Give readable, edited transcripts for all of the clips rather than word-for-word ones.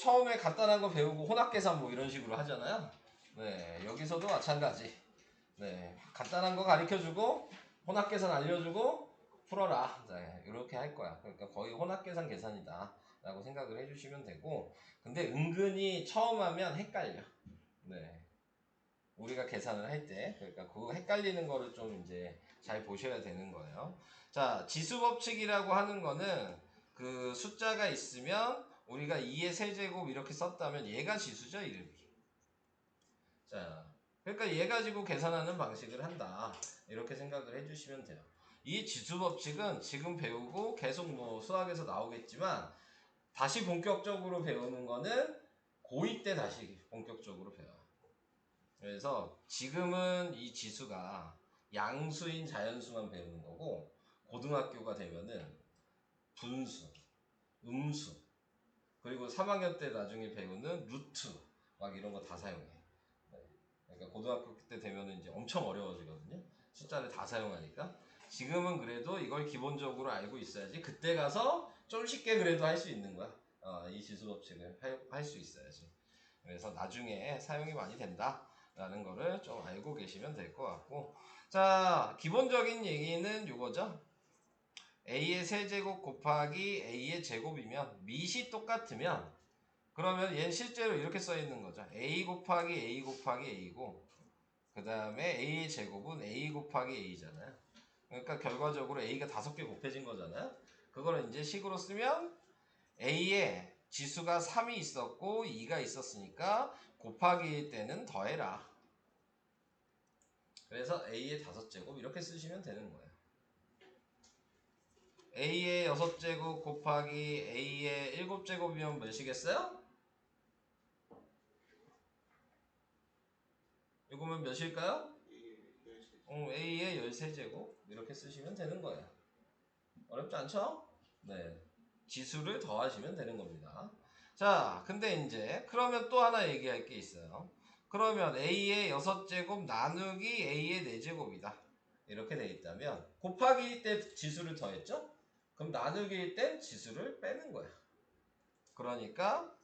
처음에 간단한 거 배우고 혼합계산 뭐 이런 식으로 하잖아요. 네, 여기서도 마찬가지. 네, 간단한 거 가르쳐주고 혼합계산 알려주고 풀어라. 네, 이렇게 할 거야. 그러니까 거의 혼합계산 계산이다 라고 생각을 해주시면 되고, 근데 은근히 처음 하면 헷갈려. 네, 우리가 계산을 할 때, 그러니까 그 헷갈리는 거를 좀 이제 잘 보셔야 되는 거예요. 자, 지수법칙이라고 하는 거는 그 숫자가 있으면 우리가 2의 세제곱 이렇게 썼다면 얘가 지수죠, 이름이. 자, 그러니까 얘 가지고 계산하는 방식을 한다, 이렇게 생각을 해주시면 돼요. 이 지수법칙은 지금 배우고 계속 뭐 수학에서 나오겠지만 다시 본격적으로 배우는 거는 고2 때 다시 본격적으로 배워요. 그래서 지금은 이 지수가 양수인 자연수만 배우는 거고, 고등학교가 되면은 분수, 음수, 그리고 3학년 때 나중에 배우는 루트 막 이런 거 다 사용해. 그러니까 고등학교 때 되면은 이제 엄청 어려워지거든요. 숫자를 다 사용하니까. 지금은 그래도 이걸 기본적으로 알고 있어야지 그때 가서 좀 쉽게 그래도 할 수 있는 거야. 이 지수법칙을 할 수 있어야지. 그래서 나중에 사용이 많이 된다 라는 거를 좀 알고 계시면 될 것 같고, 자, 기본적인 얘기는 이거죠. a의 세제곱 곱하기 a의 제곱이면 밑이 똑같으면, 그러면 얘는 실제로 이렇게 써 있는 거죠. a 곱하기 a 곱하기 a고, 그 다음에 a의 제곱은 a 곱하기 a잖아요. 그러니까 결과적으로 a가 5개 곱해진 거잖아요. 그거를 이제 식으로 쓰면 a의 지수가 3이 있었고 2가 있었으니까 곱하기일 때는 더해라. 그래서 a의 5제곱 이렇게 쓰시면 되는 거예요. a의 6제곱 곱하기 a의 7제곱이면 몇이겠어요? 이거면 몇일까요? a의 13제곱 이렇게 쓰시면 되는 거예요. 어렵지 않죠? 네, 지수를 더하시면 되는 겁니다. 자, 근데 이제 그러면 또 하나 얘기할 게 있어요. 그러면 a의 6제곱 나누기 a의 4제곱이다 이렇게 돼 있다면, 곱하기일 때 지수를 더했죠? 그럼 나누기일 땐 지수를 빼는 거야. 그러니까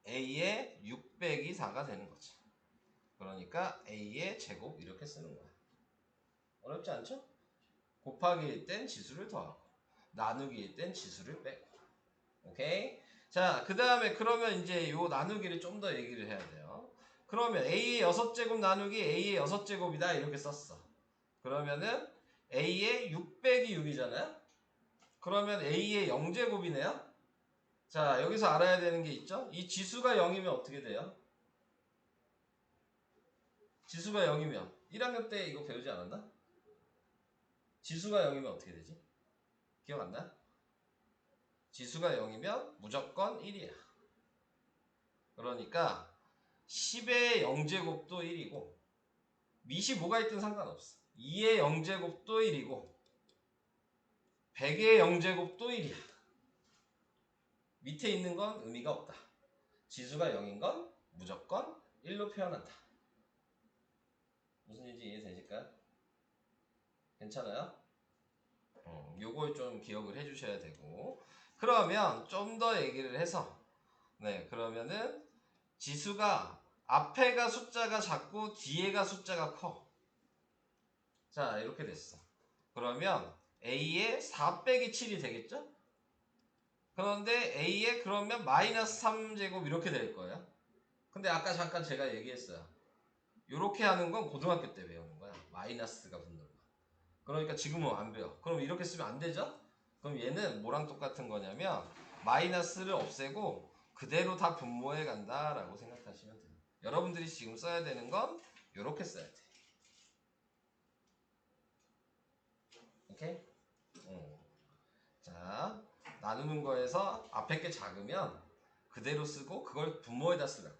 a의 6 빼기 4가 되는 거지. 그러니까 a의 제곱 이렇게 쓰는 거야. 어렵지 않죠? 곱하기일 땐 지수를 더하고 나누기일 땐 지수를 빼고. 오케이? 자, 그 다음에 그러면 이제 요 나누기를 좀 더 얘기를 해야 돼요. 그러면 a의 6제곱 나누기 a의 6제곱이다 이렇게 썼어. 그러면은 a의 6 빼기 6이잖아요? 그러면 a의 0제곱이네요? 자, 여기서 알아야 되는 게 있죠? 이 지수가 0이면 어떻게 돼요? 지수가 0이면 1학년 때 이거 배우지 않았나? 지수가 0이면 어떻게 되지? 기억 안 나? 지수가 0이면 무조건 1이야. 그러니까 10의 0제곱도 1이고 밑이 뭐가 있든 상관없어. 2의 0제곱도 1이고 100의 0제곱도 1이야. 밑에 있는 건 의미가 없다. 지수가 0인 건 무조건 1로 표현한다. 무슨 얘기인지 이해되실까요? 괜찮아요? 요걸 좀 기억을 해주셔야 되고, 그러면 좀 더 얘기를 해서, 네, 그러면은 지수가 앞에가 숫자가 작고 뒤에가 숫자가 커. 자, 이렇게 됐어. 그러면 a의 4 빼기 7이 되겠죠? 그런데 a의 그러면 마이너스 3제곱 이렇게 될 거예요. 근데 아까 잠깐 제가 얘기했어요. 이렇게 하는 건 고등학교 때 배우는 거야. 마이너스가 붙는 거. 그러니까 지금은 안 배워. 그럼 이렇게 쓰면 안 되죠? 그럼 얘는 뭐랑 똑같은 거냐면 마이너스를 없애고 그대로 다 분모해 간다라고 생각하시면 돼요. 여러분들이 지금 써야 되는 건 이렇게 써야 돼. 오케이? 자, 나누는 거에서 앞에 게 작으면 그대로 쓰고 그걸 분모에다 쓰라고.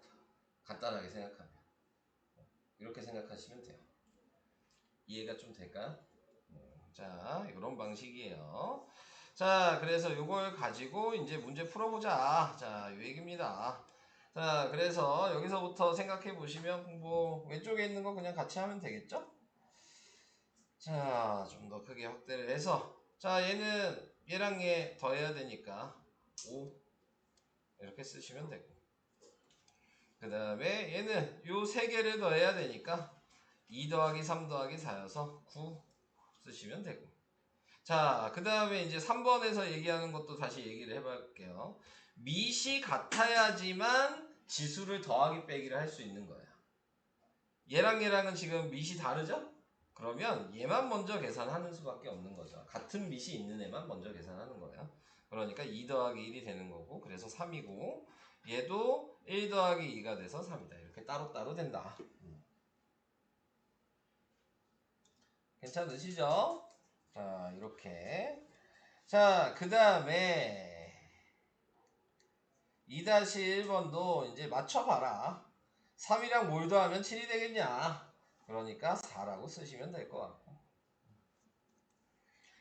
간단하게 생각하면. 이렇게 생각하시면 돼요. 이해가 좀 될까요? 자, 이런 방식이에요. 자, 그래서 이걸 가지고 이제 문제 풀어보자. 자, 요 얘기입니다. 자, 그래서 여기서부터 생각해 보시면 뭐 왼쪽에 있는 거 그냥 같이 하면 되겠죠? 자, 좀 더 크게 확대를 해서, 자, 얘는 얘랑 얘 더해야 되니까 5 이렇게 쓰시면 되고, 그 다음에 얘는 요 세 개를 더해야 되니까 2 더하기 3 더하기 4여서 9 쓰시면 되고. 자, 그 다음에 이제 3번에서 얘기하는 것도 다시 얘기를 해볼게요. 밑이 같아야지만 지수를 더하기 빼기를 할 수 있는 거야. 얘랑 얘랑은 지금 밑이 다르죠? 그러면 얘만 먼저 계산하는 수밖에 없는 거죠. 같은 밑이 있는 애만 먼저 계산하는 거예요. 그러니까 2 더하기 1이 되는 거고, 그래서 3이고, 얘도 1 더하기 2가 돼서 3이다. 이렇게 따로따로 된다. 괜찮으시죠? 자, 이렇게. 자, 그 다음에 2-1번도 이제 맞춰봐라. 3이랑 뭘 더하면 7이 되겠냐? 그러니까 4라고 쓰시면 될 것 같고.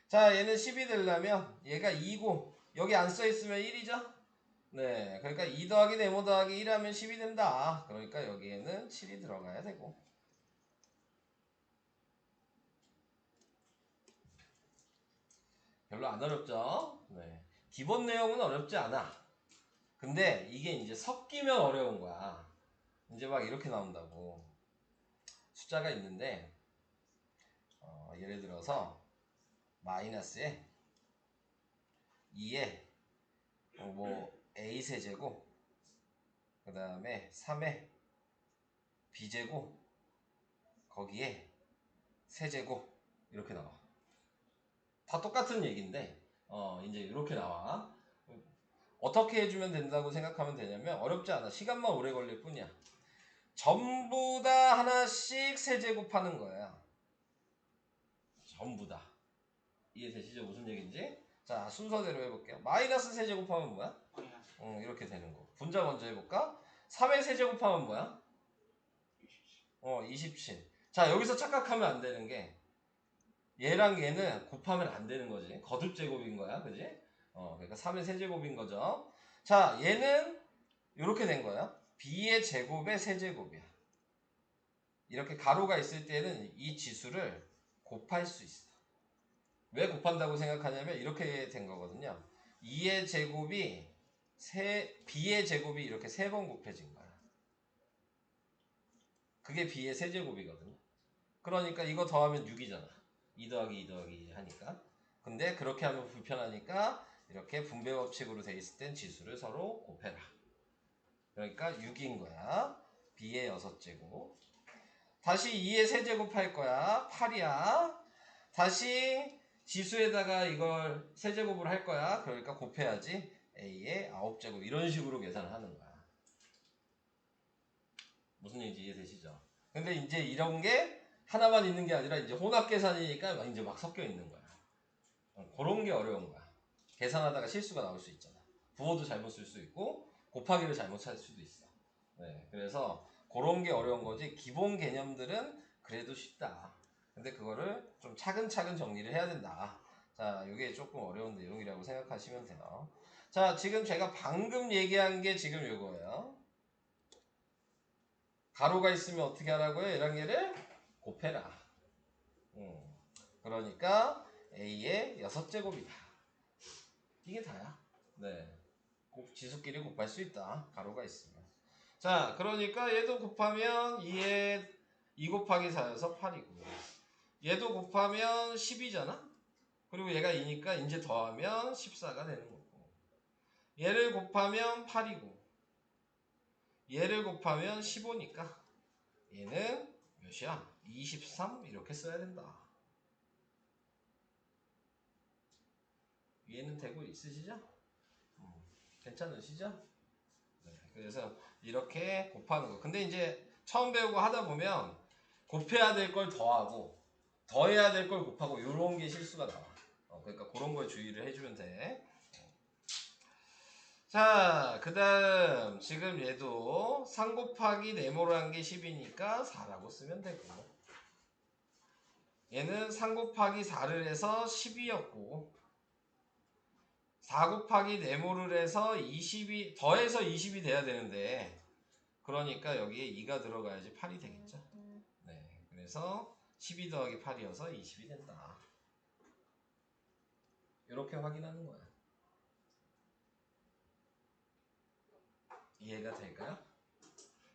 자, 얘는 10이 되려면 얘가 2고 여기 안 써있으면 1이죠? 네, 그러니까 2 더하기 네모 더하기 1 하면 10이 된다. 그러니까 여기에는 7이 들어가야 되고. 별로 안 어렵죠? 네. 기본 내용은 어렵지 않아. 근데 이게 이제 섞이면 어려운 거야. 이제 막 이렇게 나온다고. 숫자가 있는데, 예를 들어서, 마이너스에 2에 A 세제곱, 그 다음에 3에 B제곱, 거기에 세제곱, 이렇게 나와. 다 똑같은 얘기인데, 이제 이렇게 나와. 어떻게 해주면 된다고 생각하면 되냐면, 어렵지 않아. 시간만 오래 걸릴 뿐이야. 전부 다 하나씩 세제곱하는 거야. 전부 다. 이해되시죠? 무슨 얘기인지? 자, 순서대로 해볼게요. 마이너스 세제곱하면 뭐야? 이렇게 되는 거. 분자 먼저 해볼까? 3의 세제곱하면 뭐야? 27. 자, 여기서 착각하면 안 되는 게 얘랑 얘는 곱하면 안 되는 거지. 거듭 제곱인 거야. 그지? 그러니까 3의 세제곱인 거죠. 자, 얘는 이렇게 된 거야. b의 제곱의 세제곱이야. 이렇게 가로가 있을 때는 이 지수를 곱할 수 있어. 왜 곱한다고 생각하냐면 이렇게 된 거거든요. 2의 제곱이 b의 제곱이 이렇게 3번 곱해진 거야. 그게 b의 세제곱이거든요. 그러니까 이거 더하면 6이잖아. 2 더하기 2 더하기 2 하니까. 근데 그렇게 하면 불편하니까 이렇게 분배 법칙으로 돼 있을 땐 지수를 서로 곱해라. 그러니까 6인 거야. b의 6제곱. 다시 2의 세제곱 할 거야. 8이야. 다시 지수에다가 이걸 세제곱을 할 거야. 그러니까 곱해야지. a의 9제곱 이런 식으로 계산을 하는 거야. 무슨 얘기인지 이해되시죠? 근데 이제 이런 게 하나만 있는 게 아니라 이제 혼합 계산이니까 이제 막 섞여 있는 거야. 그런 게 어려운 거야. 계산하다가 실수가 나올 수 있잖아. 부호도 잘못 쓸 수 있고 곱하기를 잘못 할 수도 있어. 네, 그래서 그런 게 어려운 거지. 기본 개념들은 그래도 쉽다. 근데 그거를 좀 차근차근 정리를 해야 된다. 자, 이게 조금 어려운 내용이라고 생각하시면 돼요. 자, 지금 제가 방금 얘기한 게 지금 이거예요. 가로가 있으면 어떻게 하라고요? 얘랑 얘를 곱해라. 그러니까 A의 6제곱이다. 이게 다야. 네. 지수끼리 곱할 수 있다. 가로가 있으면. 자, 그러니까 얘도 곱하면 2 곱하기 4여서 8이고 얘도 곱하면 10이잖아? 그리고 얘가 2니까 이제 더하면 14가 되는 거고 얘를 곱하면 8이고 얘를 곱하면 15니까 얘는 몇이야? 23 이렇게 써야 된다. 이해는 되고 있으시죠? 괜찮으시죠? 네, 그래서 이렇게 곱하는 거. 근데 이제 처음 배우고 하다 보면 곱해야 될 걸 더하고 더해야 될 걸 곱하고 이런 게 실수가 나와. 그러니까 그런 거에 주의를 해주면 돼. 자, 그 다음 지금 얘도 3 곱하기 네모라는 게 10이니까 4라고 쓰면 되고 얘는 3 곱하기 4를 해서 10이었고 4 곱하기 네모를 해서 20이 더해서 20이 돼야 되는데 그러니까 여기에 2가 들어가야지 8이 되겠죠. 네, 그래서 12 더하기 8이어서 20이 된다. 이렇게 확인하는 거야. 이해가 될까요?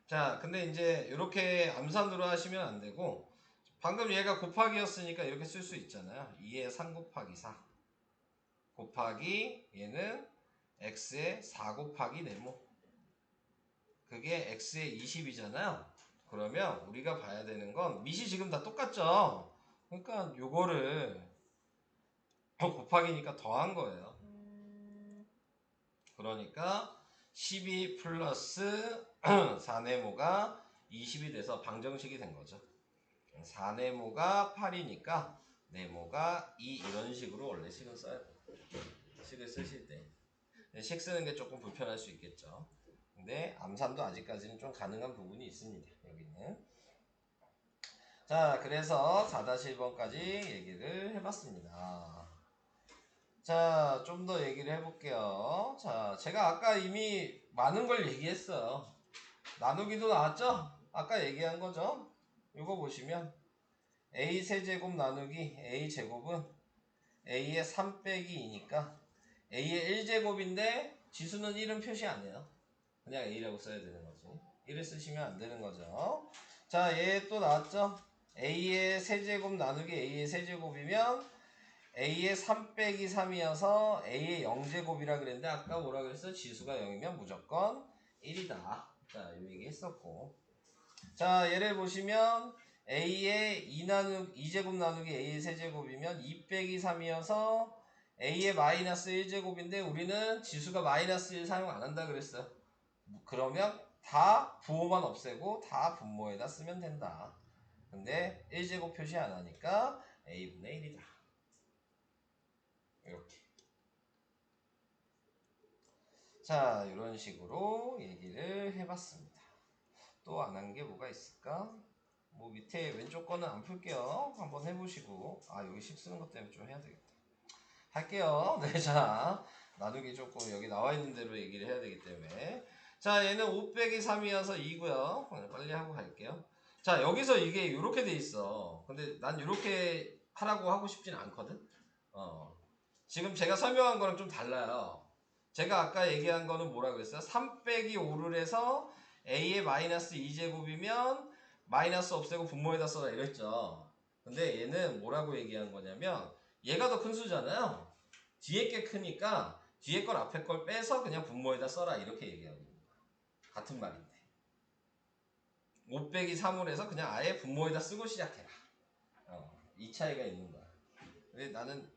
자, 근데 이제 이렇게 암산으로 하시면 안 되고 방금 얘가 곱하기였으니까 이렇게 쓸 수 있잖아요. 2의 3 곱하기 4 곱하기 얘는 x의 4 곱하기 네모 그게 x의 20이잖아요. 그러면 우리가 봐야 되는 건 밑이 지금 다 똑같죠. 그러니까 요거를 곱하기니까 더한 거예요. 그러니까 12 플러스 4네모가 20이 돼서 방정식이 된 거죠. 4네모가 8이니까 네모가 2 이런 식으로 원래 식을 써야 돼요. 식을 쓰실 때. 식 쓰는 게 조금 불편할 수 있겠죠. 근데 암산도 아직까지는 좀 가능한 부분이 있습니다. 여기는. 자, 그래서 4-1번까지 얘기를 해봤습니다. 자, 좀 더 얘기를 해볼게요. 자, 제가 아까 이미 많은 걸 얘기했어요. 나누기도 나왔죠? 아까 얘기한 거죠? 이거 보시면 a 세제곱 나누기 a 제곱은 a의 3 빼기 2니까 a의 1제곱인데 지수는 1은 표시 안 해요. 그냥 a라고 써야 되는 거지. 1을 쓰시면 안 되는 거죠. 자, 얘 또 나왔죠? a의 세제곱 나누기 a의 세제곱이면 a의 3 빼기 3이어서 a의 0제곱이라 그랬는데 아까 뭐라 그랬어? 지수가 0이면 무조건 1이다. 자, 이 얘기 했었고. 자, 얘를 보시면 a의 2제곱 나누기 a의 세제곱이면 2 빼기 3이어서 a의 마이너스 1제곱인데 우리는 지수가 마이너스 1 사용 안 한다 그랬어요. 그러면 다 부호만 없애고 다 분모에다 쓰면 된다. 근데 1제곱 표시 안 하니까 a분의 1이다. 이렇게. 자, 이런 식으로 얘기를 해봤습니다. 또 안 한 게 뭐가 있을까? 뭐 밑에 왼쪽 거는 안 풀게요. 한번 해보시고. 아, 여기 식 쓰는 것 때문에 좀 해야 되겠다. 할게요. 네, 자, 나누기 조금 여기 나와 있는 대로 얘기를 해야 되기 때문에. 자, 얘는 5 빼기 3이어서 2고요. 빨리 하고 갈게요. 자, 여기서 이게 이렇게 돼 있어. 근데 난 이렇게 하라고 하고 싶진 않거든. 지금 제가 설명한 거랑 좀 달라요. 제가 아까 얘기한 거는 뭐라 그랬어요? 3 빼기 5를 해서 a의 마이너스 2제곱이면 마이너스 없애고 분모에다 써라 이랬죠. 근데 얘는 뭐라고 얘기한 거냐면 얘가 더 큰 수잖아요. 뒤에 게 크니까 뒤에 걸 앞에 걸 빼서 그냥 분모에다 써라 이렇게 얘기하고 있는 거야. 같은 말인데 5 빼기 3을 해서 그냥 아예 분모에다 쓰고 시작해라. 이 차이가 있는 거야. 근데 나는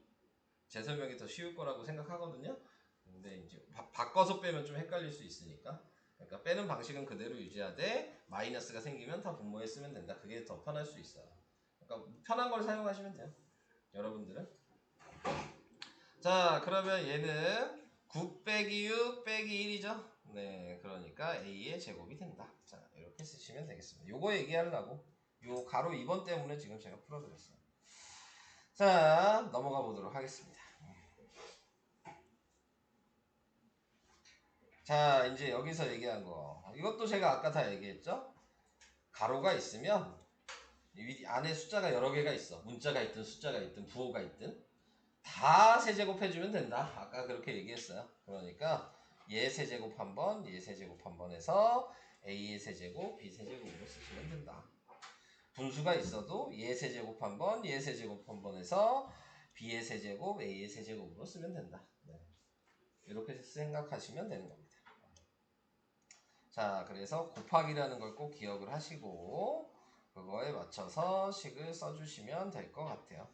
제 설명이 더 쉬울 거라고 생각하거든요. 근데 이제 바꿔서 빼면 좀 헷갈릴 수 있으니까. 그러니까 빼는 방식은 그대로 유지하되 마이너스가 생기면 다 분모에 쓰면 된다. 그게 더 편할 수 있어요. 그러니까 편한 걸 사용하시면 돼요. 여러분들은. 자, 그러면 얘는 9 빼기 6 빼기 1이죠. 네, 그러니까 a의 제곱이 된다. 자, 이렇게 쓰시면 되겠습니다. 요거 얘기하려고 요 가로 2번 때문에 지금 제가 풀어드렸어요. 자, 넘어가 보도록 하겠습니다. 자, 이제 여기서 얘기한 거. 이것도 제가 아까 다 얘기했죠? 가로가 있으면 안에 숫자가 여러 개가 있어. 문자가 있든 숫자가 있든 부호가 있든 다 세제곱해주면 된다. 아까 그렇게 얘기했어요. 그러니까 얘 세제곱 한 번, 얘 세제곱 한 번 해서 a의 세제곱, b 세제곱으로 쓰시면 된다. 분수가 있어도 얘 세제곱 한 번, 얘 세제곱 한 번 해서 b의 세제곱, a의 세제곱으로 쓰면 된다. 네. 이렇게 생각하시면 되는 겁니다. 자, 그래서 곱하기라는 걸 꼭 기억을 하시고 그거에 맞춰서 식을 써주시면 될 것 같아요.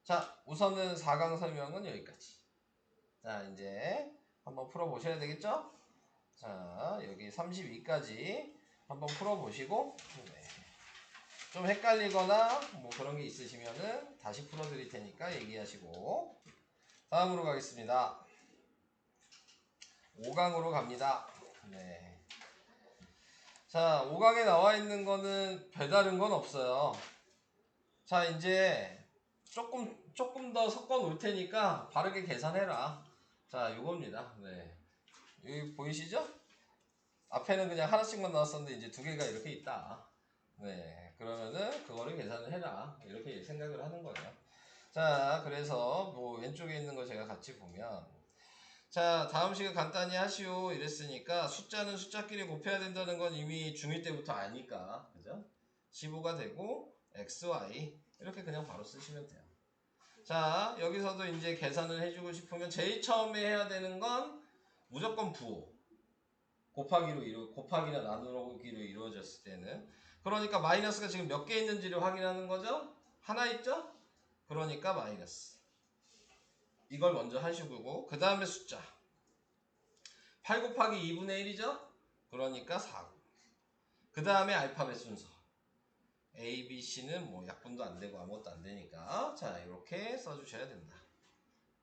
자, 우선은 4강 설명은 여기까지. 자, 이제 한번 풀어보셔야 되겠죠? 자, 여기 32까지 한번 풀어보시고 네. 좀 헷갈리거나 뭐 그런 게 있으시면은 다시 풀어드릴 테니까 얘기하시고 다음으로 가겠습니다. 5강으로 갑니다. 네. 자, 5강에 나와 있는 거는 별다른 건 없어요. 자, 이제 조금 더 섞어 놓을 테니까 바르게 계산해라. 자, 요겁니다. 네. 여기 보이시죠? 앞에는 그냥 하나씩만 나왔었는데 이제 두 개가 이렇게 있다. 네. 그러면은 그거를 계산을 해라. 이렇게 생각을 하는 거예요. 자, 그래서 뭐 왼쪽에 있는 거 제가 같이 보면 자, 다음 시간 간단히 하시오 이랬으니까 숫자는 숫자끼리 곱해야 된다는 건 이미 중1 때부터 아니까, 그죠? 15가 되고 x, y 이렇게 그냥 바로 쓰시면 돼요. 자, 여기서도 이제 계산을 해주고 싶으면 제일 처음에 해야 되는 건 무조건 부호. 곱하기나 나누기로 이루어졌을 때는. 그러니까 마이너스가 지금 몇 개 있는지를 확인하는 거죠? 하나 있죠? 그러니까 마이너스. 이걸 먼저 하시고, 그 다음에 숫자. 8 곱하기 2분의 1이죠? 그러니까 4. 그 다음에 알파벳 순서. A, B, C는 뭐 약분도 안 되고 아무것도 안 되니까. 자, 이렇게 써주셔야 된다.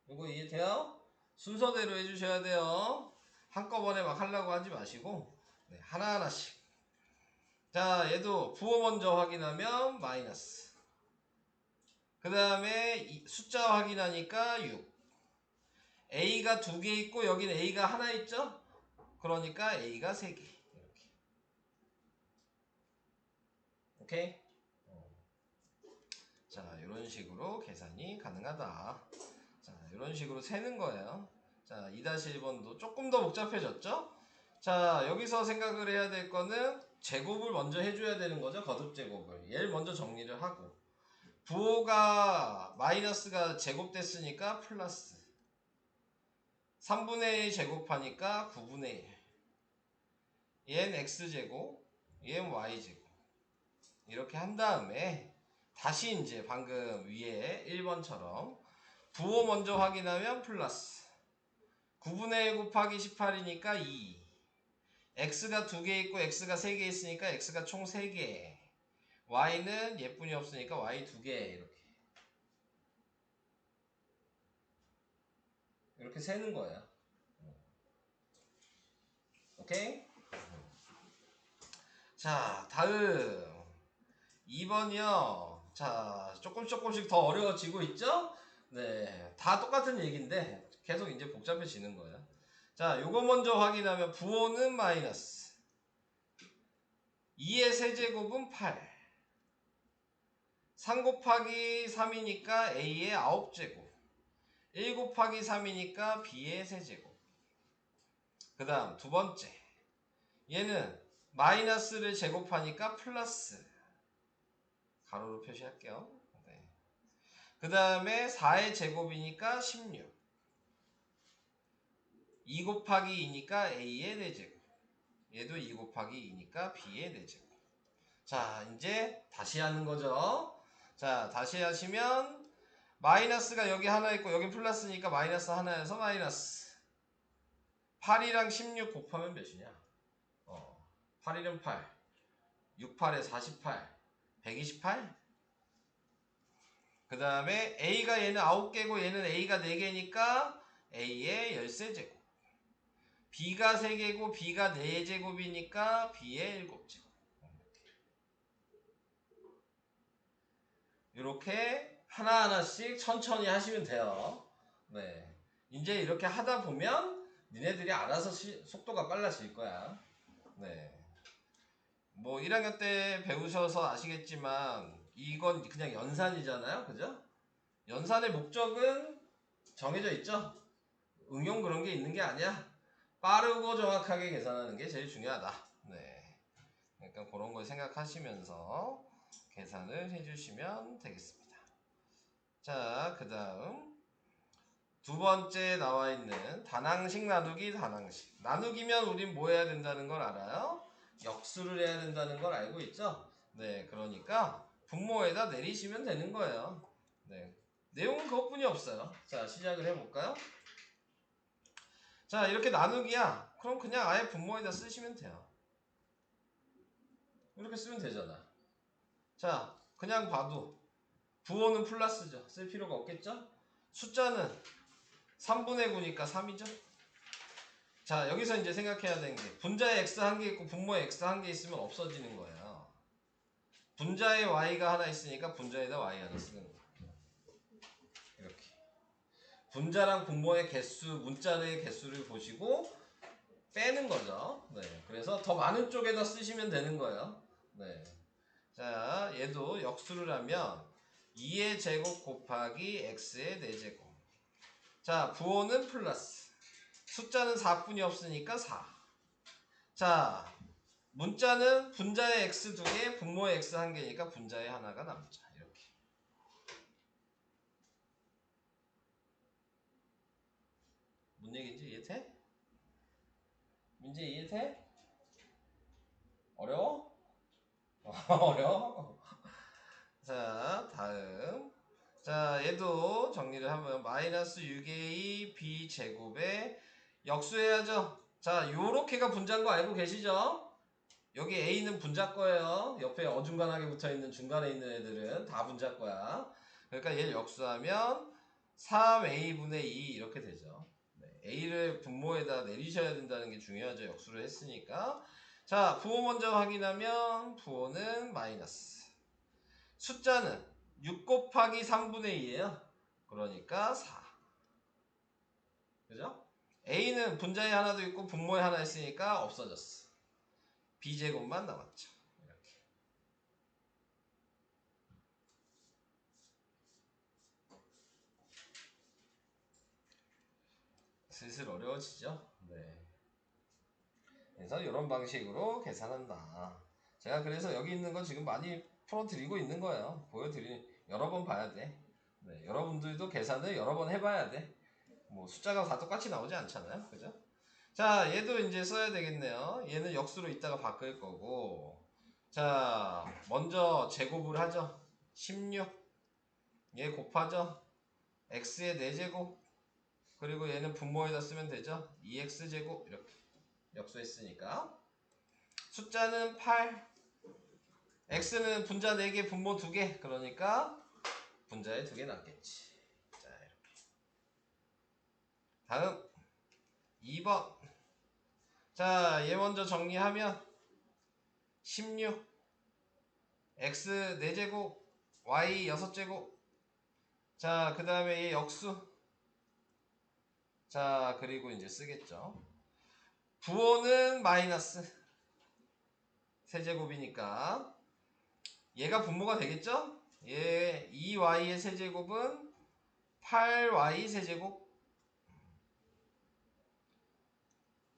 이거 이해돼요? 순서대로 해주셔야 돼요. 한꺼번에 막 하려고 하지 마시고, 네, 하나하나씩. 자, 얘도 부호 먼저 확인하면 마이너스. 그 다음에 숫자 확인하니까 6. A가 2개 있고 여기는 A가 하나 있죠? 그러니까 A가 3개. 이렇게. 오케이? 자, 이런 식으로 계산이 가능하다. 자, 이런 식으로 세는 거예요. 자, 2-1번도 조금 더 복잡해졌죠? 자, 여기서 생각을 해야 될 거는 제곱을 먼저 해줘야 되는 거죠. 거듭 제곱을. 얘를 먼저 정리를 하고. 부호가 마이너스가 제곱됐으니까 플러스. 3분의 1 제곱하니까 9분의 1. 얘는 x제곱, 얘는 y제곱. 이렇게 한 다음에 다시 이제 방금 위에 1번처럼 부호 먼저 확인하면 플러스. 9분의 1 곱하기 18이니까 2. x가 2개 있고 x가 3개 있으니까 x가 총 3개. y는 예쁜이 없으니까 y 2개. 이렇게 세는 거예요. 오케이? 자, 다음 2번이요. 자, 조금씩 더 어려워지고 있죠? 네, 다 똑같은 얘기인데 계속 이제 복잡해지는 거예요. 자, 요거 먼저 확인하면 부호는 마이너스. 2의 세제곱은 8. 3 곱하기 3이니까 A의 9제곱. 1 곱하기 3이니까 B의 세제곱. 그 다음 두 번째. 얘는 마이너스를 제곱하니까 플러스. 가로로 표시할게요. 네. 그 다음에 4의 제곱이니까 16. 2 곱하기 2니까 A의 4제곱. 얘도 2 곱하기 2니까 B의 4제곱. 자, 이제 다시 하는 거죠. 자, 다시 하시면 마이너스가 여기 하나 있고 여기 플러스니까 마이너스 하나여서 마이너스. 8이랑 16 곱하면 몇이냐? 8이면 8. 6, 8에 48. 128? 그 다음에 A가 얘는 9개고 얘는 A가 4개니까 A의 13제곱. B가 3개고 B가 4제곱이니까 B의 7제곱. 이렇게 하나하나씩 천천히 하시면 돼요. 네. 이제 이렇게 하다 보면 니네들이 알아서 속도가 빨라질 거야. 네. 뭐 1학년 때 배우셔서 아시겠지만 이건 그냥 연산이잖아요. 그죠? 연산의 목적은 정해져 있죠? 응용 그런 게 있는 게 아니야. 빠르고 정확하게 계산하는 게 제일 중요하다. 네. 그러니까 그런 걸 생각하시면서 계산을 해주시면 되겠습니다. 자, 그 다음 두 번째 나와 있는 단항식 나누기 단항식. 나누기면 우린 뭐 해야 된다는 걸 알아요? 역수를 해야 된다는 걸 알고 있죠? 네, 그러니까 분모에다 내리시면 되는 거예요. 네, 내용은 그것뿐이 없어요. 자, 시작을 해볼까요? 자, 이렇게 나누기야. 그럼 그냥 아예 분모에다 쓰시면 돼요. 이렇게 쓰면 되잖아. 자, 그냥 봐도 부호는 플러스죠. 쓸 필요가 없겠죠? 숫자는 3분의 9니까 3이죠? 자, 여기서 이제 생각해야 되는 게 분자에 x 한 개 있고 분모에 x 한 개 있으면 없어지는 거예요. 분자에 y가 하나 있으니까 분자에다 y 하나 쓰는 거예요. 이렇게. 분자랑 분모의 개수, 문자의 개수를 보시고 빼는 거죠. 네. 그래서 더 많은 쪽에다 쓰시면 되는 거예요. 네. 자, 얘도 역수를 하면 2의 제곱 곱하기 x의 4제곱. 자, 부호는 플러스. 숫자는 4뿐이 없으니까 4. 자, 문자는 분자의 x 2개, 분모의 x 1개니까 분자의 하나가 남자. 이렇게. 뭔 얘기인지 이해돼? 문제 이해돼? 어려워? 어려워? 자, 다음. 자, 얘도 정리를 하면 마이너스 6a b제곱에 역수해야죠. 자, 요렇게가 분자인 거 알고 계시죠? 여기 a는 분자 거예요. 옆에 어중간하게 붙어있는 중간에 있는 애들은 다 분자 거야. 그러니까 얘를 역수하면 3a분의 2 이렇게 되죠. 네, a를 분모에다 내리셔야 된다는 게 중요하죠. 역수를 했으니까. 자, 부호 먼저 확인하면 부호는 마이너스. 숫자는 6 곱하기 3분의 2예요. 그러니까 4. 그죠? a는 분자에 하나도 있고 분모에 하나 있으니까 없어졌어. b제곱만 남았죠. 이렇게. 슬슬 어려워지죠? 네. 그래서 이런 방식으로 계산한다. 제가 그래서 여기 있는 거 지금 많이 풀어드리고 있는 거예요. 여러 번 봐야 돼. 네, 여러분들도 계산을 여러 번 해봐야 돼. 뭐 숫자가 다 똑같이 나오지 않잖아요. 그죠? 자, 얘도 이제 써야 되겠네요. 얘는 역수로 이따가 바꿀 거고. 자, 먼저 제곱을 하죠. 16. 얘 곱하죠. x의 4제곱. 그리고 얘는 분모에다 쓰면 되죠. 2x제곱. 이렇게 역수했으니까. 숫자는 8. x는 분자 4개, 분모 2개. 그러니까 분자에 2개 남겠지. 자, 이렇게. 다음 2번. 자, 얘 먼저 정리하면 16 x 4제곱 y 6제곱. 자, 그 다음에 얘 역수. 자, 그리고 이제 쓰겠죠. 부호는 마이너스 세제곱이니까 얘가 분모가 되겠죠? 얘 2y의 세제곱은 8y 세제곱.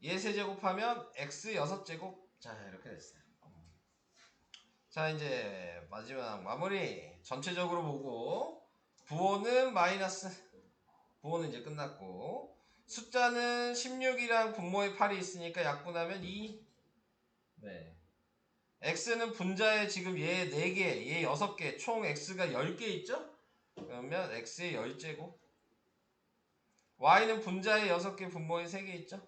얘 세제곱하면 x 6제곱. 자, 이렇게 됐어요. 자, 이제 마지막 마무리. 전체적으로 보고 부호는 마이너스. 부호는 이제 끝났고 숫자는 16이랑 분모에 8이 있으니까 약분하면 2. 네. x는 분자에 지금 얘 4개, 얘 6개, 총 x가 10개 있죠? 그러면 x의 10제곱. y는 분자에 6개, 분모에 3개 있죠?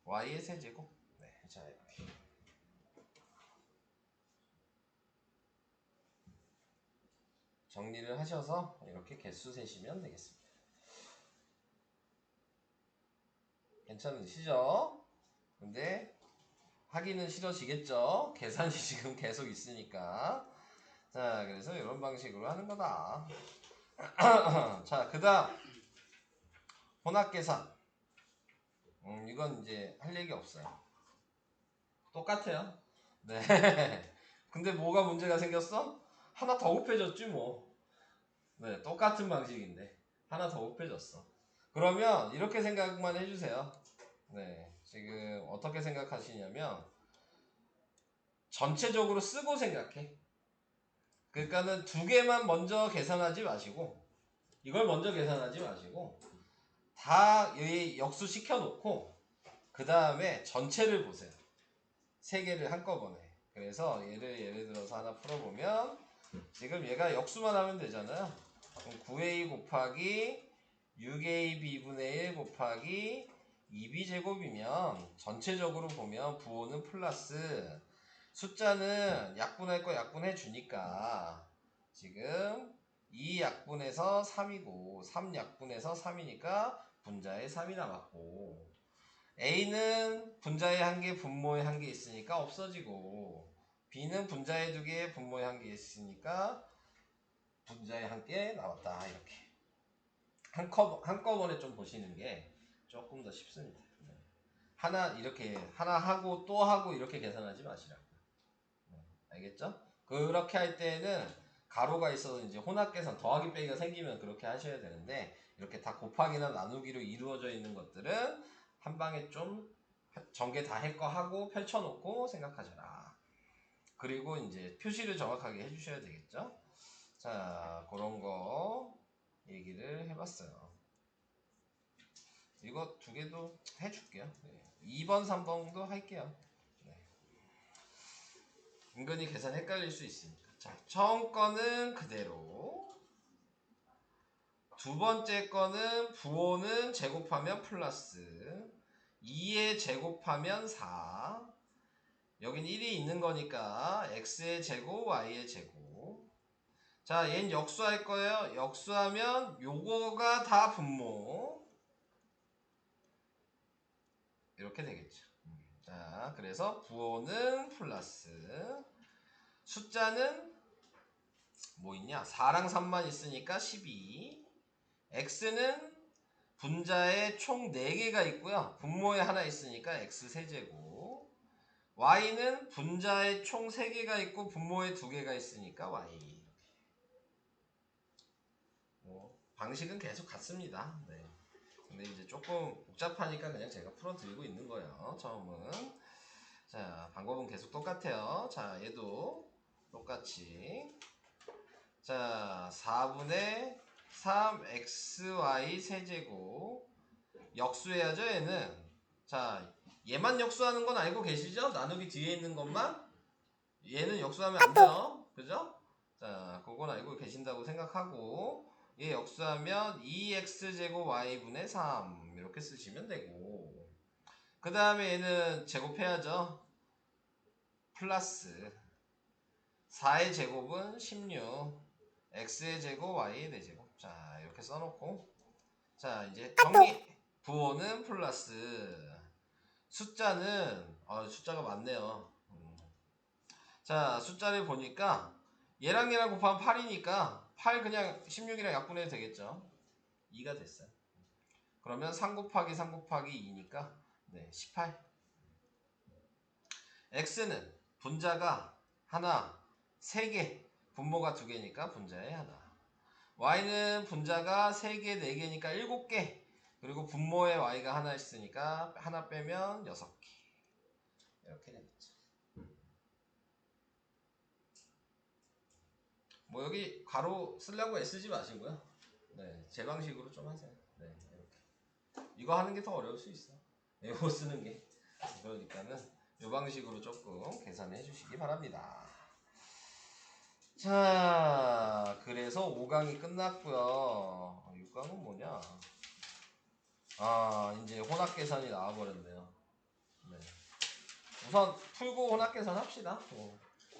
y의 세제곱. 네, 자, 이렇게. 정리를 하셔서 이렇게 개수 세시면 되겠습니다. 괜찮으시죠? 근데 하기는 싫어지겠죠? 계산이 지금 계속 있으니까. 자, 그래서 이런 방식으로 하는 거다. 자, 그 다음 혼합계산. 이건 이제 할 얘기 없어요. 똑같아요. 네. 근데 뭐가 문제가 생겼어? 하나 더 곱해졌지 뭐. 네, 똑같은 방식인데 하나 더 곱해졌어. 그러면 이렇게 생각만 해주세요. 네, 지금 어떻게 생각하시냐면 전체적으로 쓰고 생각해. 그러니까는 2개만 먼저 계산하지 마시고 이걸 먼저 계산하지 마시고 다 역수 시켜놓고 그 다음에 전체를 보세요. 3개를 한꺼번에. 그래서 예를 들어서 하나 풀어보면 지금 얘가 역수만 하면 되잖아요. 그럼 9a 곱하기 6a b분의 1 곱하기 2b제곱이면 전체적으로 보면 부호는 플러스 숫자는 약분할 거 약분해 주니까 지금 2 약분해서 3이고 3 약분해서 3이니까 분자에 3이 남았고 A는 분자에 1개, 분모에 1개 있으니까 없어지고 B는 분자에 2개, 분모에 1개 있으니까 분자에 1개 나왔다. 이렇게 한꺼번에 좀 보시는 게 조금 더 쉽습니다. 하나 이렇게 하나 하고 또 하고 이렇게 계산하지 마시라고. 알겠죠? 그렇게 할 때는 가로가 있어서 이제 혼합계산 더하기 빼기가 생기면 그렇게 하셔야 되는데 이렇게 다 곱하기나 나누기로 이루어져 있는 것들은 한 방에 좀 전개 다 할 거 하고 펼쳐놓고 생각하셔라. 그리고 이제 표시를 정확하게 해주셔야 되겠죠. 자, 그런 거 얘기를 해봤어요. 이거 두 개도 해줄게요. 네. 2번, 3번도 할게요. 네. 은근히 계산 헷갈릴 수 있으니까. 자, 처음 거는 그대로. 두 번째 거는 부호는 제곱하면 플러스 2에 제곱하면 4. 여긴 1이 있는 거니까 x의 제곱, y의 제곱. 자, 얘는 역수할 거예요. 역수하면 요거가 다 분모. 이렇게 되겠죠. 자, 그래서 부호는 플러스 숫자는 뭐 있냐? 4랑 3만 있으니까 12. x는 분자에 총 4개가 있고요. 분모에 하나 있으니까 x 세제곱. y는 분자에 총 3개가 있고 분모에 2개가 있으니까 y. 방식은 계속 같습니다. 네. 근데 이제 조금 복잡하니까 그냥 제가 풀어드리고 있는 거예요. 처음은. 자, 방법은 계속 똑같아요. 자, 얘도 똑같이. 자, 4분의 3xy 세제곱. 역수해야죠, 얘는. 자, 얘만 역수하는 건 알고 계시죠? 나누기 뒤에 있는 것만? 얘는 역수하면 안 돼요. 그죠? 자, 그건 알고 계신다고 생각하고, 얘 역수하면 2x제곱 y분의 3 이렇게 쓰시면 되고, 그 다음에 얘는 제곱해야죠. 플러스 4의 제곱은 16, x의 제곱, y의 4제곱. 자, 이렇게 써놓고, 자, 이제 정리. 부호는 플러스 숫자는 숫자가 많네요. 자, 숫자를 보니까 얘랑 얘랑 곱하면 8이니까 8 그냥 16이랑 약분해도 되겠죠. 2가 됐어요. 그러면 3 곱하기 3 곱하기 2니까 네, 18. x는 분자가 하나, 3개, 분모가 2개니까 분자에 하나. y는 분자가 3개, 4개니까 7개. 그리고 분모에 y가 하나 있으니까 하나 빼면 6개. 이렇게 되겠죠. 뭐 여기 가로 쓰려고 애쓰지 마시고요. 네, 제 방식으로 좀 하세요. 네, 이렇게. 이거 하는 게 더 어려울 수 있어. 이거 쓰는 게. 그러니까는 이 방식으로 조금 계산해 주시기 바랍니다. 자, 그래서 5강이 끝났고요. 6강은 뭐냐? 아, 이제 혼합 계산이 나와버렸네요. 네. 우선 풀고 혼합 계산 합시다.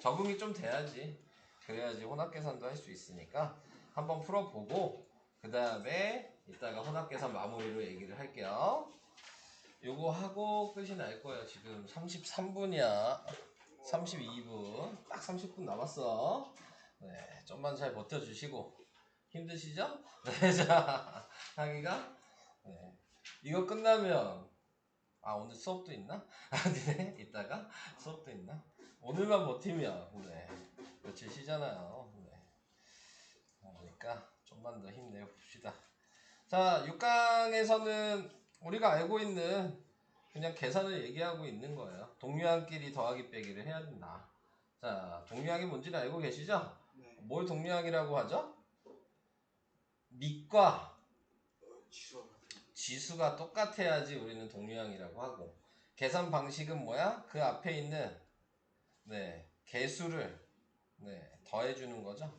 적응이 좀 돼야지. 그래야지 혼합 계산도 할 수 있으니까 한번 풀어보고 그 다음에 이따가 혼합 계산 마무리로 얘기를 할게요. 요거 하고 끝이 날 거예요. 지금 33분이야. 32분. 딱 30분 남았어. 네, 좀만 잘 버텨주시고. 힘드시죠? 네, 자, 하기가. 네. 이거 끝나면, 오늘 수업도 있나? 아니네, 이따가 수업도 있나? 오늘만 버티면, 네. 며칠 쉬잖아요. 네. 그러니까, 좀만 더 힘내어 봅시다. 자, 6강에서는 우리가 알고 있는 그냥 계산을 얘기하고 있는 거예요. 동류항끼리 더하기 빼기를 해야 된다. 자, 동류항이 뭔지는 알고 계시죠? 네. 뭘 동류항이라고 하죠? 밑과 지수가 똑같아야지 우리는 동류항이라고 하고, 계산 방식은 뭐야? 그 앞에 있는 개수를 더해주는 거죠.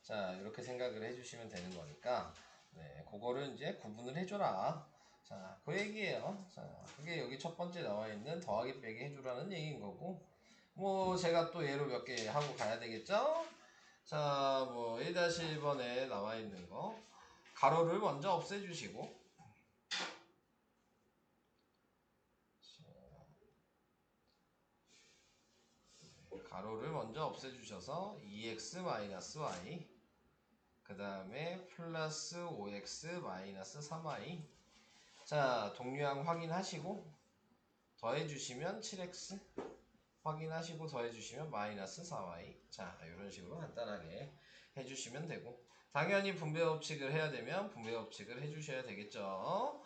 자, 이렇게 생각을 해주시면 되는 거니까 그거를 이제 구분을 해줘라. 자, 그 얘기예요. 자, 그게 여기 첫 번째 나와 있는 더하기 빼기 해주라는 얘기인 거고, 뭐 제가 또 예로 몇 개 하고 가야 되겠죠? 자, 뭐 1-1번에 나와 있는 거 가로를 먼저 없애주시고, 가로를 먼저 없애주셔서 2x-y 그 다음에 플러스 5x-3y. 자, 동류항 확인하시고 더해주시면 7x, 확인하시고 더해주시면 마이너스 4y. 자, 이런 식으로 간단하게 해주시면 되고, 당연히 분배 법칙을 해야 되면 분배 법칙을 해주셔야 되겠죠.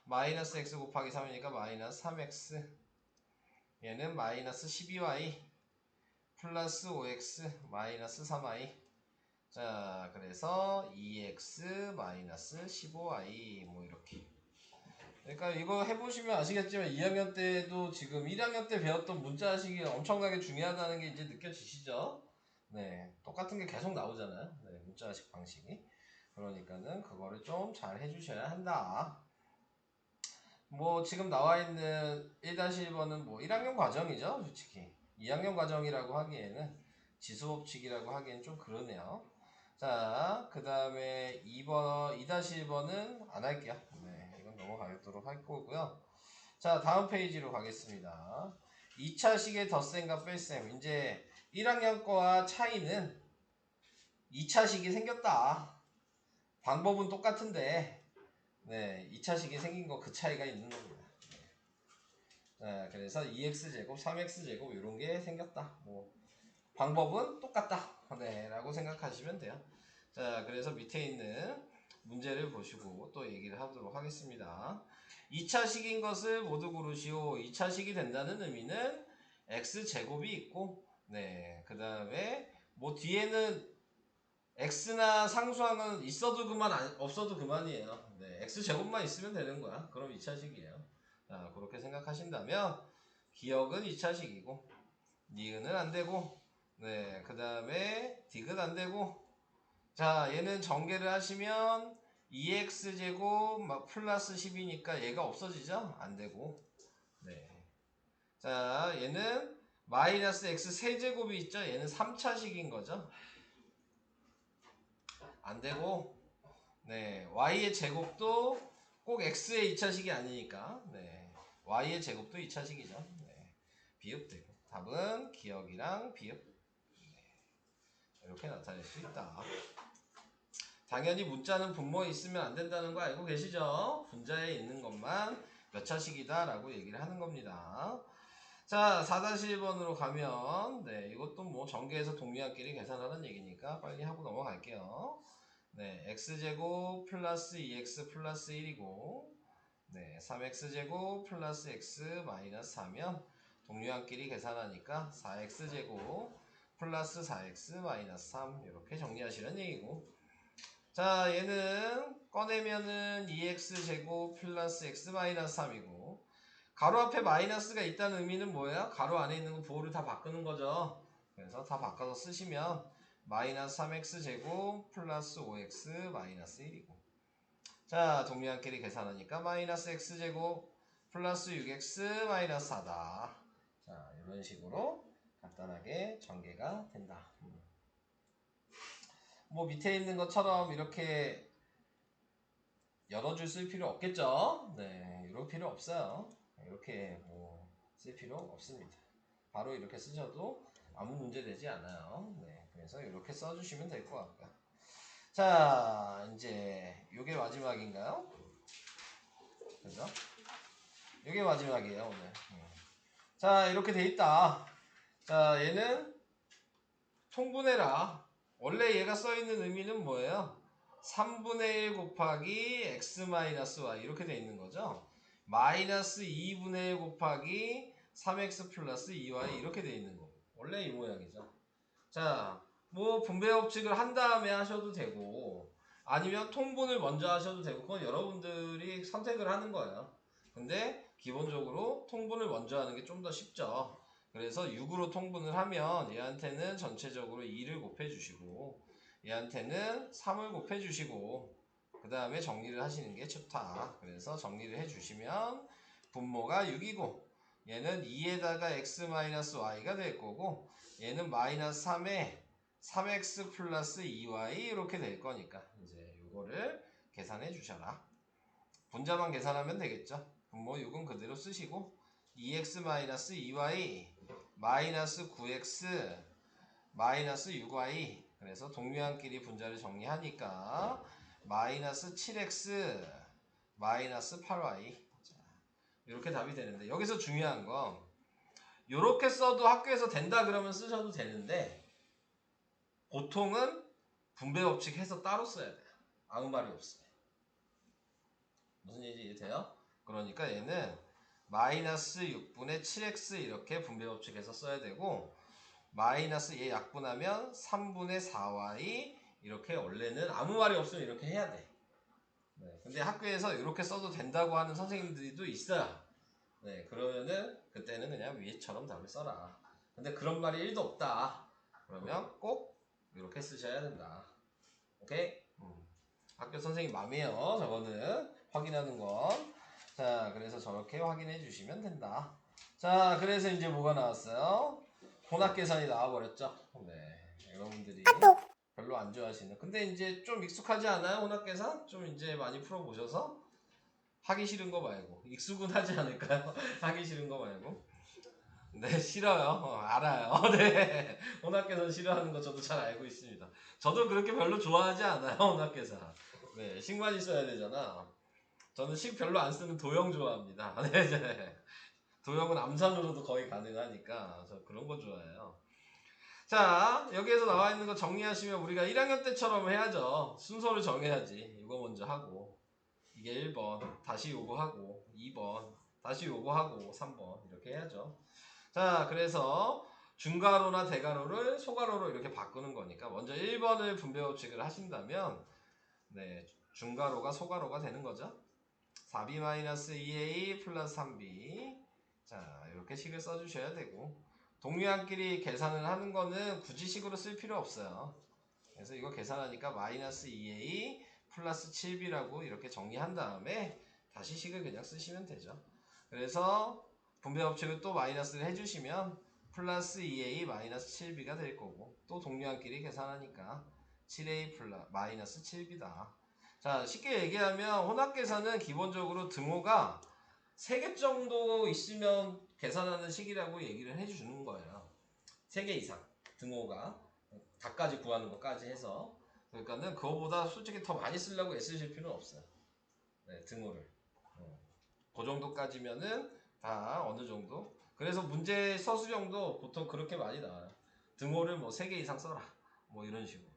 마이너스 x 곱하기 3이니까 마이너스 3x. 얘는 마이너스 12y 플러스 5x 마이너스 3y. 자, 그래서 2x 마이너스 15y 뭐 이렇게. 그러니까 이거 해보시면 아시겠지만 2학년 때도 지금 1학년 때 배웠던 문자식이 엄청나게 중요하다는 게 이제 느껴지시죠? 네, 똑같은 게 계속 나오잖아요. 네, 문자식 방식이. 그러니까는 그거를 좀 잘 해주셔야 한다. 뭐 지금 나와 있는 1-1번은 뭐 1학년 과정이죠, 솔직히. 2학년 과정이라고 하기에는 지수법칙이라고 하기엔 좀 그러네요. 자, 그 다음에 2번, 2-1번은 안 할게요. 네, 이건 넘어가도록 할 거고요. 자, 다음 페이지로 가겠습니다. 2차식의 덧셈과 뺄셈. 이제 1학년 거와 차이는 2차식이 생겼다. 방법은 똑같은데, 네, 2차식이 생긴 거 그 차이가 있는 겁니다. 네, 그래서 2x제곱, 3x제곱 이런 게 생겼다. 뭐 방법은 똑같다. 네, 라고 생각하시면 돼요. 자, 그래서 밑에 있는 문제를 보시고 또 얘기를 하도록 하겠습니다. 2차식인 것을 모두 고르시오. 2차식이 된다는 의미는 x제곱이 있고, 네, 그 다음에 뭐 뒤에는 x나 상수항은 있어도 그만, 없어도 그만이에요. 네, x제곱만 있으면 되는 거야. 그럼 2차식이에요. 자, 그렇게 생각하신다면 기억은 2차식이고 니은은 안 되고, 네, 그 다음에 디귿 안 되고. 자, 얘는 전개를 하시면 2x제곱 플러스 10이니까 얘가 없어지죠? 안 되고. 네. 자, 얘는 마이너스 x 세제곱이 있죠? 얘는 3차식인 거죠? 안 되고. 네, y의 제곱도 꼭 x의 2차식이 아니니까. 네, y의 제곱도 2차식이죠. 네, 비읍되고. 답은 기억이랑 비읍. 이렇게 나타낼 수 있다. 당연히 문자는 분모에 있으면 안 된다는 거 알고 계시죠? 분자에 있는 것만 몇 차식이다 라고 얘기를 하는 겁니다. 자, 4-1번으로 가면, 네, 이것도 뭐 전개해서 동류한끼리 계산하는 얘기니까 빨리 하고 넘어갈게요. 네, x제곱 플러스 2x 플러스 1이고, 네, 3x제곱 플러스 x 마이너스 4면 동류한끼리 계산하니까 4x제곱 플러스 4x 마이너스 3 이렇게 정리하시는 얘기고. 자, 얘는 꺼내면은 2x제곱 플러스 x 마이너스 3이고, 가로 앞에 마이너스가 있다는 의미는 뭐예요? 가로 안에 있는 거 부호를 다 바꾸는 거죠. 그래서 다 바꿔서 쓰시면 마이너스 3x제곱 플러스 5x 마이너스 1이고, 자, 동류한끼리 계산하니까 마이너스 x제곱 플러스 6x 마이너스 4다. 자, 이런 식으로 간단하게 전개가 된다. 뭐 밑에 있는 것처럼 이렇게 여러 줄 쓸 필요 없겠죠? 네, 이럴 필요 없어요. 이렇게 뭐 쓸 필요 없습니다. 바로 이렇게 쓰셔도 아무 문제 되지 않아요. 네, 그래서 이렇게 써주시면 될 것 같고요. 자, 이제 이게 마지막인가요? 그죠? 이게 마지막이에요, 오늘. 자, 이렇게 돼 있다. 자, 얘는 통분해라. 원래 얘가 써있는 의미는 뭐예요? 3분의 1 곱하기 x-y 이렇게 돼 있는 거죠. 마이너스 2분의 1 곱하기 3x 플러스 2y 이렇게 돼 있는 거. 원래 이 모양이죠. 자, 뭐 분배 법칙을 한 다음에 하셔도 되고 아니면 통분을 먼저 하셔도 되고 그건 여러분들이 선택을 하는 거예요. 근데 기본적으로 통분을 먼저 하는 게 좀 더 쉽죠. 그래서 6으로 통분을 하면 얘한테는 전체적으로 2를 곱해주시고 얘한테는 3을 곱해주시고 그 다음에 정리를 하시는 게 좋다. 그래서 정리를 해주시면 분모가 6이고 얘는 2에다가 x-y가 될 거고 얘는 마이너스 3에 3x 플러스 2y 이렇게 될 거니까 이제 이거를 계산해 주셔라. 분자만 계산하면 되겠죠. 분모 6은 그대로 쓰시고 2x 마이너스 2y 마이너스 9x 마이너스 6y 그래서 동류한끼리 분자를 정리하니까 마이너스 7x 마이너스 8y 자, 이렇게 답이 되는데 여기서 중요한 건 이렇게 써도 학교에서 된다 그러면 쓰셔도 되는데 보통은 분배 법칙 해서 따로 써야 돼요. 아무 말이 없어요. 무슨 얘기 돼요? 그러니까 얘는 마이너스 6분의 7x 이렇게 분배법칙에서 써야 되고, 마이너스 얘 약분하면 3분의 4y 이렇게 원래는 아무 말이 없으면 이렇게 해야 돼. 네, 근데 학교에서 이렇게 써도 된다고 하는 선생님들도 있어요. 네, 그러면은 그때는 그냥 위에처럼 답을 써라. 근데 그런 말이 1도 없다. 그러면 꼭 이렇게 쓰셔야 된다. 오케이? 학교 선생님 맘이에요. 저거는 확인하는 건. 자, 그래서 저렇게 확인해 주시면 된다. 자, 그래서 이제 뭐가 나왔어요? 혼합계산이 나와버렸죠. 네, 여러분들이 별로 안 좋아하시는. 근데 이제 좀 익숙하지 않아요? 혼합계산? 좀 이제 많이 풀어보셔서 하기 싫은 거 말고 익숙은 하지 않을까요? 하기 싫은 거 말고. 네, 싫어요. 알아요. 네, 혼합계산 싫어하는 거 저도 잘 알고 있습니다. 저도 그렇게 별로 좋아하지 않아요. 혼합계산. 네, 식만 있어야 되잖아. 저는 식 별로 안 쓰는 도형 좋아합니다. 네, 네. 도형은 암산으로도 거의 가능하니까 저 그런 거 좋아해요. 자, 여기에서 나와 있는 거 정리하시면 우리가 1학년 때처럼 해야죠. 순서를 정해야지. 이거 먼저 하고, 이게 1번, 다시 요거 하고, 2번, 다시 요거 하고, 3번 이렇게 해야죠. 자, 그래서 중괄호나 대괄호를 소괄호로 이렇게 바꾸는 거니까 먼저 1번을 분배법칙을 하신다면, 네, 중괄호가 소괄호가 되는 거죠. 4b-2a 플러스 3b. 자, 이렇게 식을 써주셔야 되고, 동류항끼리 계산을 하는 거는 굳이 식으로 쓸 필요 없어요. 그래서 이거 계산하니까 마이너스 2a 플러스 7b라고 이렇게 정리한 다음에 다시 식을 그냥 쓰시면 되죠. 그래서 분배법칙을 또 마이너스를 해주시면 플러스 2a 마이너스 7b가 될 거고, 또 동류항끼리 계산하니까 7a 플러스 마이너스 7b다. 자, 쉽게 얘기하면 혼합계산은 기본적으로 등호가 3개 정도 있으면 계산하는 식이라고 얘기를 해주는 거예요. 3개 이상 등호가 다까지 구하는 것까지 해서. 그러니까는 그거보다 솔직히 더 많이 쓰려고 애쓰실 필요는 없어요. 네, 등호를. 그 정도까지면은 다 어느 정도. 그래서 문제 서술형도 보통 그렇게 많이 나와요. 등호를 뭐 3개 이상 써라. 뭐 이런 식으로.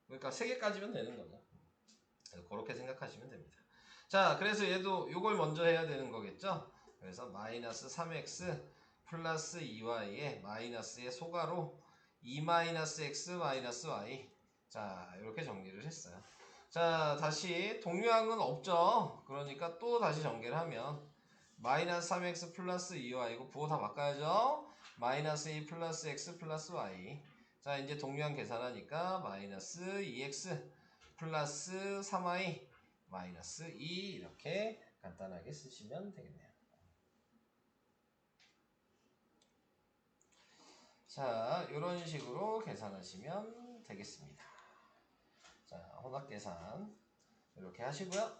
그러니까 3개까지면 되는 거죠. 그렇게 생각하시면 됩니다. 자, 그래서 얘도 요걸 먼저 해야 되는 거겠죠. 그래서 마이너스 3x 플러스 2y에 마이너스의 소가로 2 마이너스 x 마이너스 y. 자, 이렇게 정리를 했어요. 자, 다시 동류항은 없죠. 그러니까 또 다시 전개를 하면 마이너스 3x 플러스 2y고 부호 다 바꿔야죠. 마이너스 2 플러스 x 플러스 y. 자, 이제 동류항 계산하니까 마이너스 2x 플러스 3y 마이너스 2 이렇게 간단하게 쓰시면 되겠네요. 자, 이런 식으로 계산하시면 되겠습니다. 자, 혼합계산 이렇게 하시고요.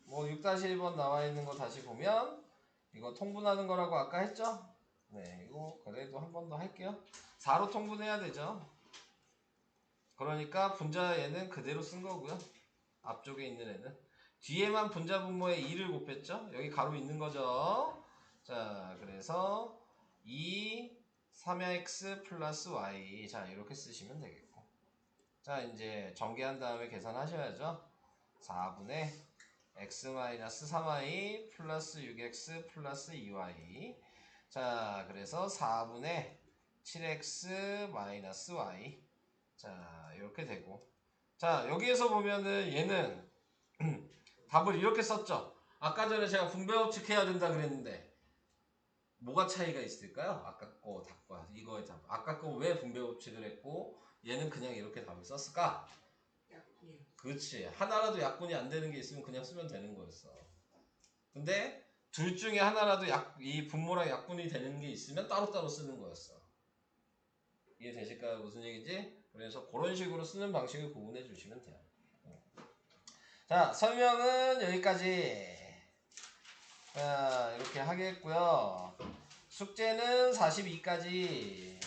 뭐 6-1번 나와 있는 거 다시 보면 이거 통분하는 거라고 아까 했죠? 네, 이거 그래도 한 번 더 할게요. 4로 통분해야 되죠. 그러니까 분자 얘는 그대로 쓴 거고요. 앞쪽에 있는 애는 뒤에만 분자 분모에 2를 곱했죠. 여기 가로 있는 거죠. 자, 그래서 2 3x 플러스 y. 자, 이렇게 쓰시면 되겠고, 자, 이제 전개한 다음에 계산하셔야죠. 4분의 x-3y 플러스 6x 플러스 2y. 자, 그래서 4분의 7x 마이너스 y. 자, 이렇게 되고, 자, 여기에서 보면은 얘는 답을 이렇게 썼죠. 아까 전에 제가 분배법칙 해야 된다 그랬는데 뭐가 차이가 있을까요? 아까 거 답과 이거의 답. 아까 거 왜 분배법칙을 했고 얘는 그냥 이렇게 답을 썼을까? 약분이요. 그렇지. 하나라도 약분이 안 되는 게 있으면 그냥 쓰면 되는 거였어. 근데 둘 중에 하나라도 이 분모랑 약분이 되는 게 있으면 따로따로 쓰는 거였어. 이해되실까요? 무슨 얘기지? 그래서 그런 식으로 쓰는 방식을 구분해 주시면 돼요. 자, 설명은 여기까지. 자, 이렇게 하겠고요. 숙제는 42까지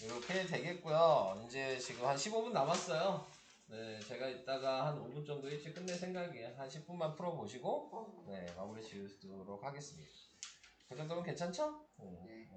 이렇게 되겠고요. 이제 지금 한 15분 남았어요. 네, 제가 이따가 한 5분 정도 일찍 끝낼 생각이에요. 한 10분만 풀어보시고 네, 마무리 지으도록 하겠습니다. 그 정도면 괜찮죠? 네.